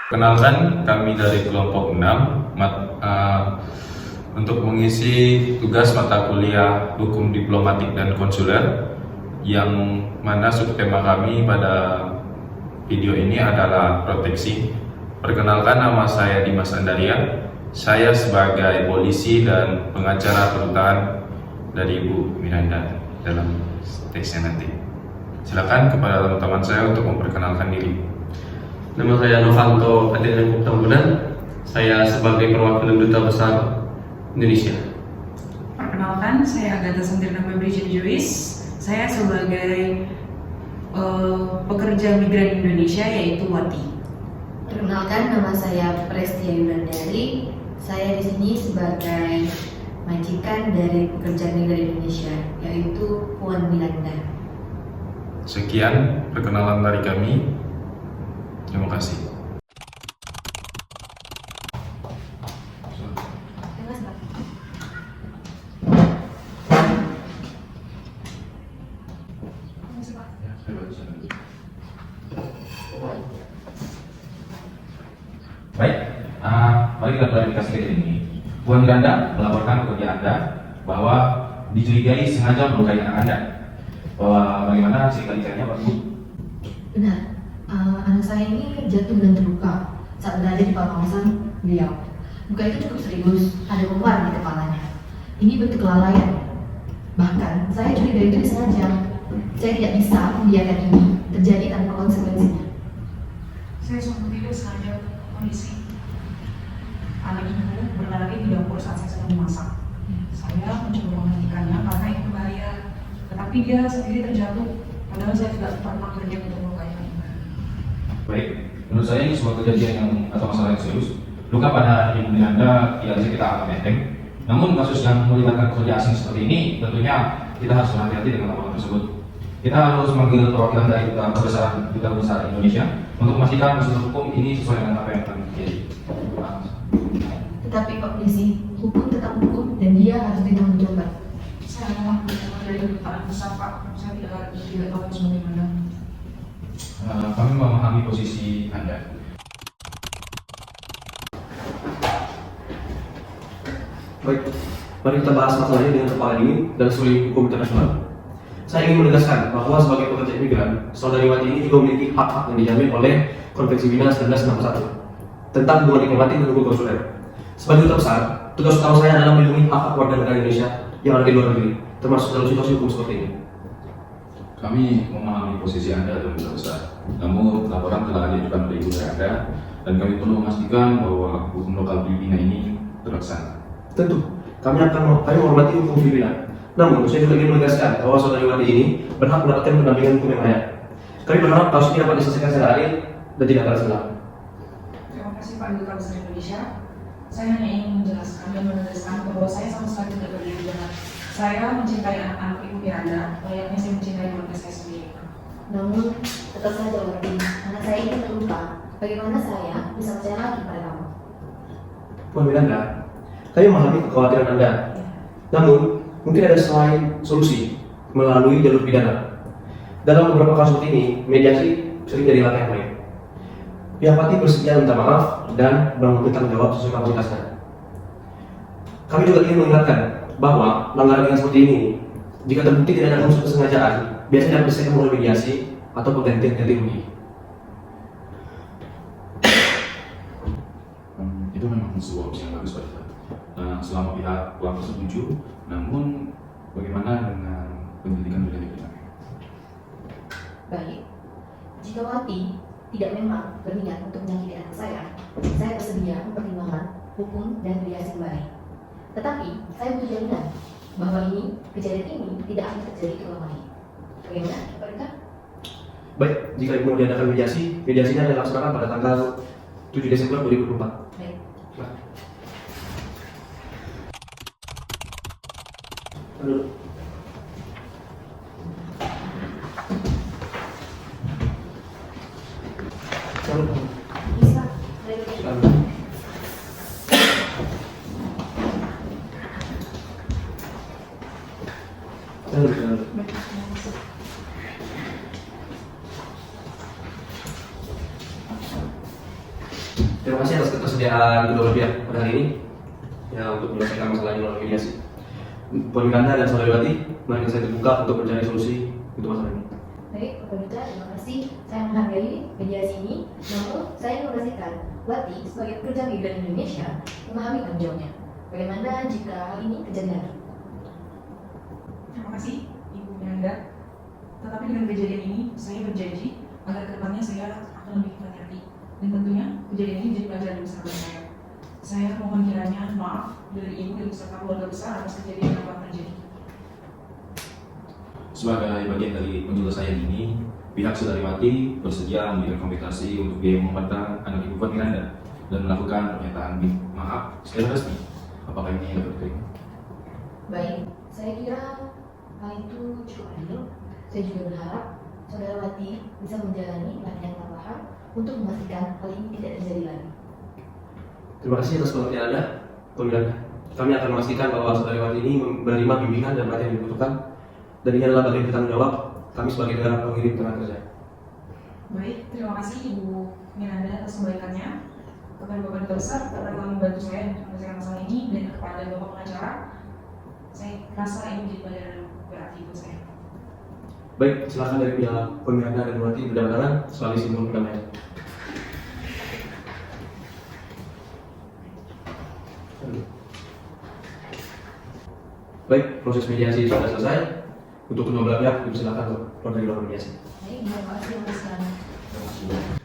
Kenalkan, kami dari kelompok 6 untuk mengisi tugas mata kuliah Hukum Diplomatik dan Konsuler, yang mana subtema kami pada video ini adalah proteksi. Perkenalkan, nama saya Dimas Andaria. Saya sebagai polisi dan pengacara kedutaan dari Ibu Miranda dalam tesnya nanti. Silakan kepada teman-teman saya untuk memperkenalkan diri. Nama saya Novanto Adrian Tambunan. Saya sebagai perwakilan Duta Besar Indonesia. Perkenalkan, saya Agatha Santirna Bridget Joyce. Saya sebagai pekerja migran Indonesia, yaitu Wati. Perkenalkan, nama saya Prestia Yunandari. Saya di sini sebagai majikan dari pekerja migran Indonesia, yaitu Puan Miranda. Sekian perkenalan dari kami. Terima kasih. Baik, mari kita klarifikasi kali ini. Puan Miranda melaporkan kepada Anda bahwa dicurigai sengaja melukai anak Anda. Bahwa bagaimana cerita-ceritanya Pak Bu? Benar, anak saya ini jatuh dan terluka saat berada di kawasan beliau. Luka itu cukup serius, ada memar di kepalanya. Ini bentuk kelalaian. Bahkan, saya curiga itu disengaja. Saya tidak bisa membiarkan ini terjadi tanpa konsekuensinya. Saya sungguh tidak sengaja kondisi anak ibu berlari di dapur saat saya sedang memasak. Saya mencoba menghentikannya karena itu bahaya, tetapi dia sendiri terjatuh. Padahal saya tidak sempat mengakhirnya untuk melukainya. Baik, menurut saya ini sebuah kejadian yang atau masalah yang serius. Luka pada Ibu Miranda tidak bisa kita anggap enteng. Namun kasus yang melibatkan pekerja asing seperti ini, tentunya kita harus berhati-hati dengan laporan tersebut. Kita harus memanggil perwakilan dari Duta Besar Indonesia untuk memastikan prosedur hukum ini sesuai dengan apa yang akan terjadi. Tetapi Pak Polisi, hukum tetap hukum dan dia harus ditanggung jawab. Saya mohon dukungan dari kedutaan besar, Pak. Saya tidak tahu harus bagaimana. Kami memahami posisi Anda. Baik, mari kita bahas masalahnya dengan kepala dingin dan sulit hukum internasional. Saya ingin menegaskan bahwa sebagai pekerja imigran, saudari Wati ini juga memiliki hak-hak yang dijamin oleh Konvensi Wina 1961 tentang hubungan diplomatik dan hukum konsuler. Sebagai duta besar, tugas utama saya adalah melindungi hak-hak warga negara Indonesia yang ada di luar negeri, termasuk dalam situasi hukum seperti ini. Kami memahami posisi Anda dan Duta Besar. Namun, laporan telah diajukan oleh Ibu Miranda dan kami perlu memastikan bahwa hukum lokal Filipina ini terlaksana. Tentu, kami menghormati hukum Filipina. Namun, saya juga ingin menegaskan bahwa saudari Wati ini berhak mendapatkan pendampingan hukum yang layak. Kami berharap kasus ini dapat diselesaikan secara adil dan tidak balas dendam. Terima kasih Pak Duta Besar Indonesia. Saya hanya ingin menjelaskan dan menegaskan bahwa saya sama sekali tidak berdiri jahat. Saya mencintai anak-anak Ibu Miranda, layaknya saya mencintai keluarga saya sendiri. Namun, tetap saja Wati, anak saya ini terluka. Bagaimana saya bisa percaya lagi pada kamu? Puan Miranda, kami memahami kekhawatiran Anda. Namun, mungkin ada selain solusi melalui jalur pidana. Dalam beberapa kasus seperti ini, mediasi sering jadi langkah yang baik. Pihak Wati bersedia minta maaf dan menanggung tanggung jawab sesuai kapasitasnya. Kami juga ingin mengingatkan bahwa pelanggaran yang seperti ini, jika terbukti tidak ada unsur kesengajaan, biasanya dapat diselesaikan melalui mediasi atau penggantian ganti rugi. Itu memang sebuah opsi yang bagus Pak Duta. Selama pihak pelaku setuju, namun bagaimana dengan penyelidikan lebih lanjut? Baik, jika Wati tidak memang berniat untuk menyakiti anak saya bersedia mempertimbangkan hukum dan mediasi kembali. Tetapi, saya butuh jaminan bahwa kejadian ini tidak akan terjadi terulang lagi. Bagaimana, Pak Duta? Baik, jika Ibu mau diadakan mediasinya akan dilaksanakan pada tanggal 7 Desember 2024. Baik. Aduh. Bisa, baik. Terima kasih atas ketersediaan kedua belah pihak pada hari ini ya untuk menyelesaikan masalah ini melalui mediasi. Poin Miranda dan Saudariwati, mari saya terbuka untuk mencari solusi untuk masalah ini. Baik, Bapak Duta, terima kasih. Saya menghargai mediasi ini, namun saya ingin memastikan Wati sebagai pekerja migran Indonesia memahami tanggung jawabnya. Bagaimana jika hal ini terjadi lagi? Terima kasih Ibu Miranda. Tetapi dengan kejadian ini, saya berjanji agar kedepannya saya akan lebih hati-hati. Dan tentunya kejadian ini jadi pelajaran besar bagi saya. Saya mohon kiranya maaf dari Ibu dan beserta keluarga besar atas kejadian yang telah terjadi. Sebagai bagian dari penjelasan saya ini, pihak Saudariwati bersedia memberikan kompensasi untuk biaya pengobatan anak ibu Puan Miranda dan melakukan pernyataan maaf secara resmi. Apakah ini dapat diterima? Baik, saya kira hal itu cukup adil. Saya juga berharap Saudariwati bisa menjalani latihan tambahan untuk memastikan hal ini tidak terjadi lagi. Terima kasih atas pengertian Anda, Poin Miranda. Kami akan memastikan bahwa Saudariwati ini menerima bimbingan dan pelatihan yang dibutuhkan, dan ini adalah bagian bertanggung jawab kami sebagai negara pengirim tenaga kerja. Baik, terima kasih Ibu Miranda atas kebaikannya. Kepada Bapak Duta Besar karena telah membantu saya untuk menyelesaikan masalah ini, dan kepada Bapak Pengacara, saya rasa ini menjadi pelajaran berarti buat saya. Baik, silakan dari pihak Poin Miranda dan Wati berjalan tangan sebagai simbol perdamaian. Baik, proses mediasi sudah selesai. Untuk kedua belah pihak, dipersilakan untuk keluar dari ruang mediasi. Baik, terima kasih atas Terima kasih.